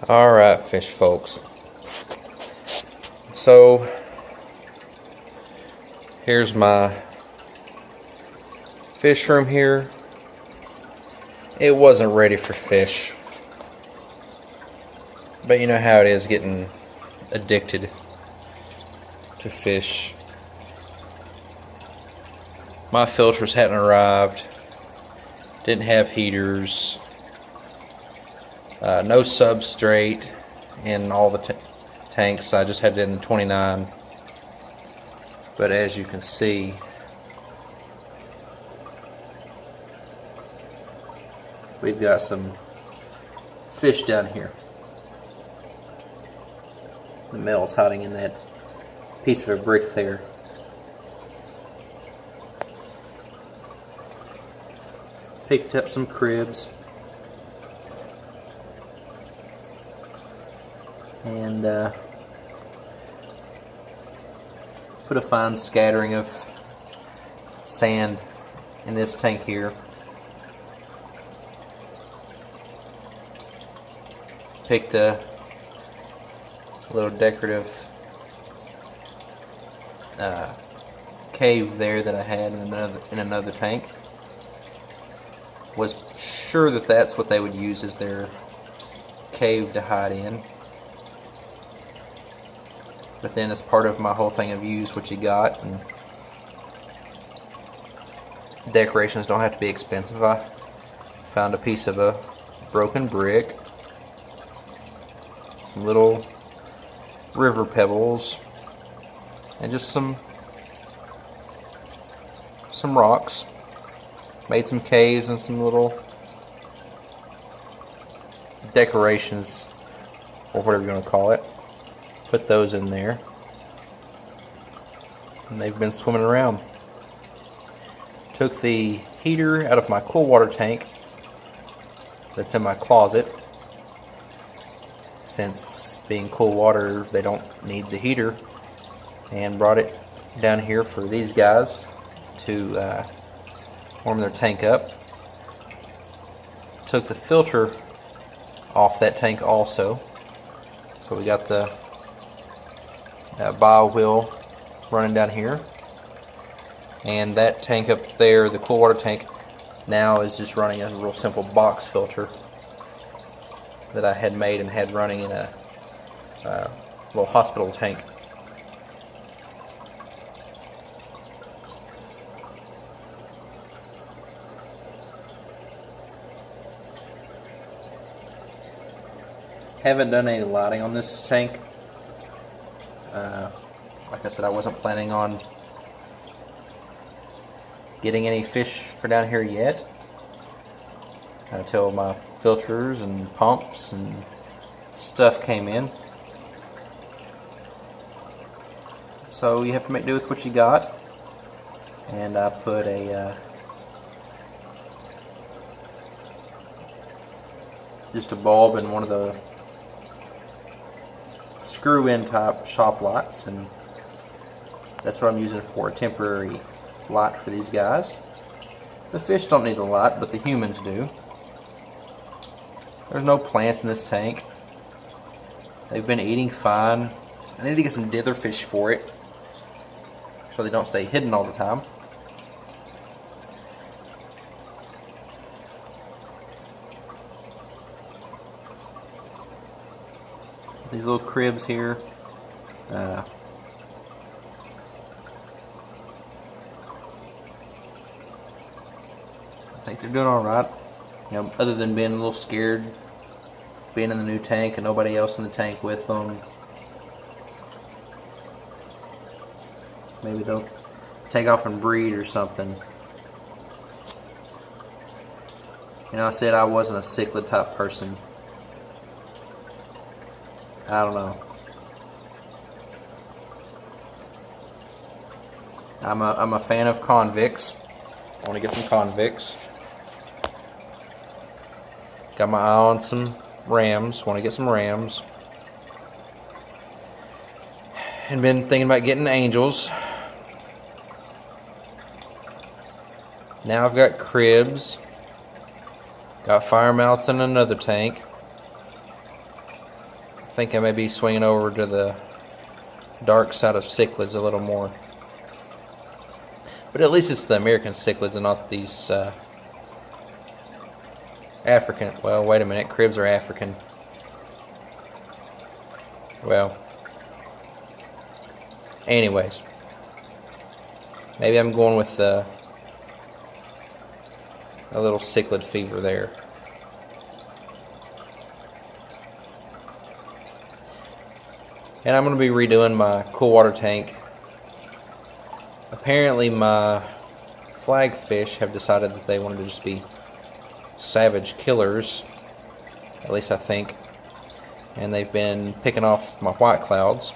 Alright, fish folks. So, here's my fish room here. It wasn't ready for fish. But you know how it is getting addicted to fish. My filters hadn't arrived. Didn't have heaters. No substrate in all the tanks. I just had it in the 29. But as you can see, we've got some fish down here. The male's hiding in that piece of a brick there. Picked up some cribs. And put a fine scattering of sand in this tank here. Picked a little decorative cave there that I had in another tank. Was sure that that's what they would use as their cave to hide in. But then as part of my whole thing of use what you got, and decorations don't have to be expensive, I found a piece of a broken brick, some little river pebbles, and just some rocks. Made some caves and some little decorations, or whatever you want to call it. Put those in there, and they've been swimming around. Took the heater out of my cool water tank that's in my closet. Since being cool water, they don't need the heater, and brought it down here for these guys to warm their tank up. Took the filter off that tank also, so we got the bio wheel running down here, and that tank up there, the cool water tank, now is just running a real simple box filter that I had made and had running in a little hospital tank. Haven't done any lighting on this tank. Like I said, I wasn't planning on getting any fish for down here yet until my filters and pumps and stuff came in. So you have to make do with what you got. And I put a just a bulb in one of the screw-in type shop lights, and that's what I'm using for a temporary light for these guys. The fish don't need a light, but the humans do. There's no plants in this tank. They've been eating fine. I need to get some dither fish for it so they don't stay hidden all the time. These little cribs here, I think they're doing alright. You know, other than being a little scared being in the new tank and nobody else in the tank with them. Maybe they'll take off and breed or something. You know, I said I wasn't a cichlid type person. I don't know. I'm a fan of convicts. I want to get some convicts. Got my eye on some rams. Want to get some rams. And been thinking about getting angels. Now I've got cribs. Got firemouths in another tank. think I may be swinging over to the dark side of cichlids a little more. But at least it's the American cichlids and not these African. Well, wait a minute. Cribs are African. Well, anyways. Maybe I'm going with a little cichlid fever there. And I'm going to be redoing my cool water tank. Apparently my flagfish have decided that they wanted to just be savage killers. At least I think. And they've been picking off my white clouds.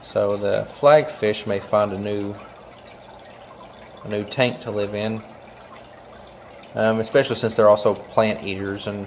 So the flagfish may find a new tank to live in. Especially since they're also plant eaters, and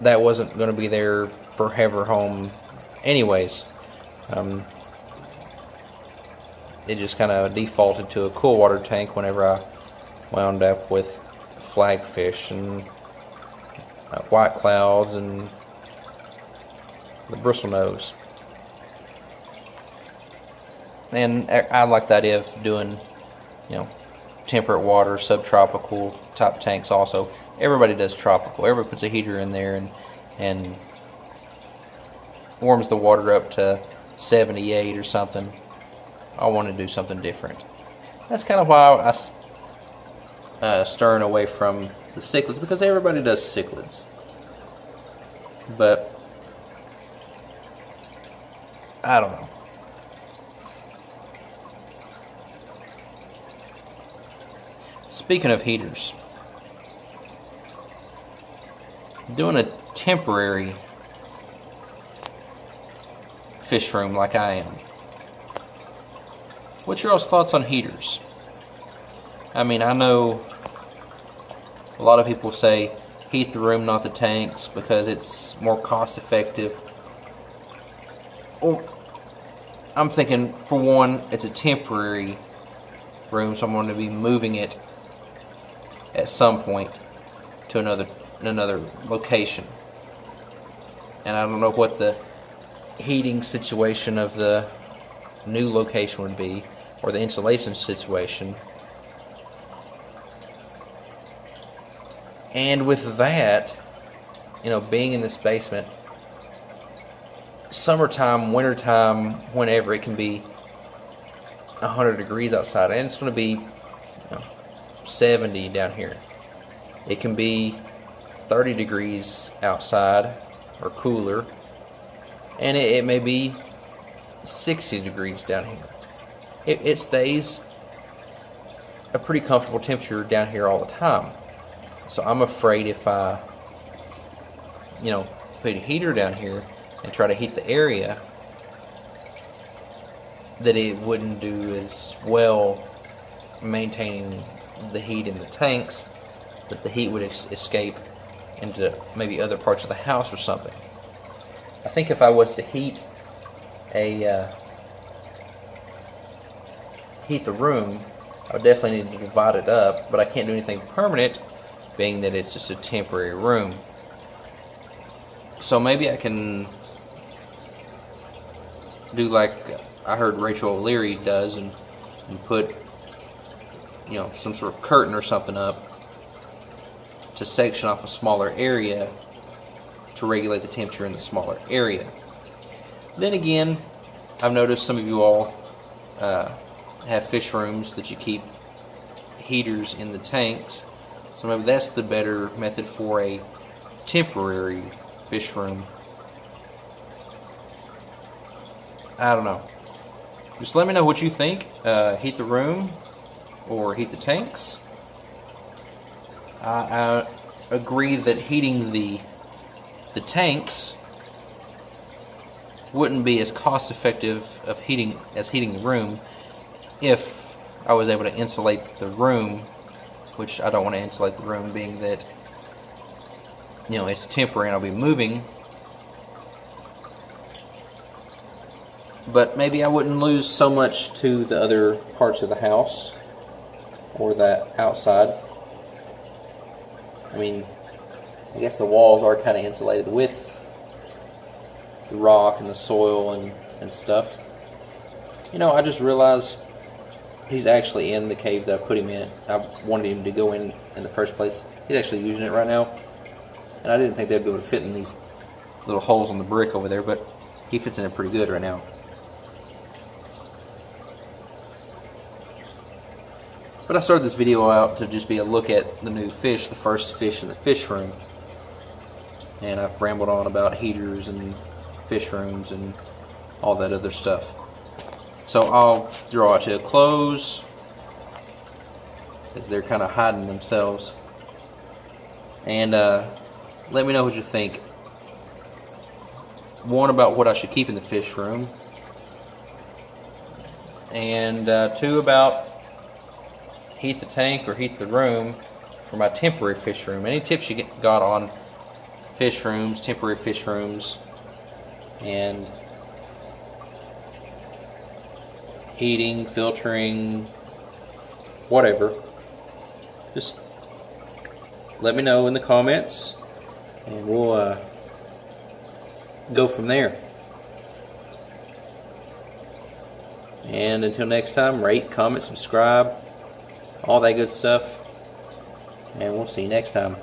that wasn't going to be their forever home anyways. It just kind of defaulted to a cool water tank whenever I wound up with flagfish and white clouds and the bristlenose. And I like the idea of doing, temperate water, subtropical type tanks also. Everybody does tropical. Everybody puts a heater in there and warms the water up to 78 or something. I want to do something different. That's kind of why I stirring away from the cichlids, because everybody does cichlids. But I don't know. Speaking of heaters, doing a temporary fish room like I am. What's your all's thoughts on heaters? I mean, I know a lot of people say heat the room, not the tanks, because it's more cost effective. Well, I'm thinking, for one, it's a temporary room, so I'm going to be moving it at some point to another location. And I don't know what the heating situation of the new location would be, or the insulation situation. And with that, being in this basement, summertime, wintertime, whenever, it can be 100 degrees outside, and it's going to be 70 down here. It can be 30 degrees outside or cooler, and it may be 60 degrees down here. It stays a pretty comfortable temperature down here all the time. So I'm afraid if I put a heater down here and try to heat the area, that it wouldn't do as well maintaining the heat in the tanks, that the heat would escape into maybe other parts of the house or something. I think if I was to heat the room, I would definitely need to divide it up, but I can't do anything permanent, being that it's just a temporary room. So maybe I can do like I heard Rachel O'Leary does, and put some sort of curtain or something up to section off a smaller area to regulate the temperature in the smaller area. Then again, I've noticed some of you all have fish rooms that you keep heaters in the tanks, so maybe that's the better method for a temporary fish room. I don't know. Just let me know what you think. Heat the room or heat the tanks. I agree that heating the tanks wouldn't be as cost effective as heating the room if I was able to insulate the room, which I don't want to insulate the room, being that it's temporary and I'll be moving. But maybe I wouldn't lose so much to the other parts of the house or that outside. I mean, I guess the walls are kind of insulated with the rock and the soil and stuff. You know, I just realized he's actually in the cave that I put him in. I wanted him to go in the first place. He's actually using it right now. And I didn't think they'd be able to fit in these little holes on the brick over there, but he fits in it pretty good right now. But I started this video out to just be a look at the new fish, the first fish in the fish room. And I've rambled on about heaters and fish rooms and all that other stuff. So I'll draw it to a close, because they're kind of hiding themselves. And let me know what you think. One, about what I should keep in the fish room. And two, about heat the tank or heat the room for my temporary fish room. Any tips you got on fish rooms, temporary fish rooms, and heating, filtering, whatever, just let me know in the comments and we'll go from there. And until next time, rate, comment, subscribe, all that good stuff, and we'll see you next time.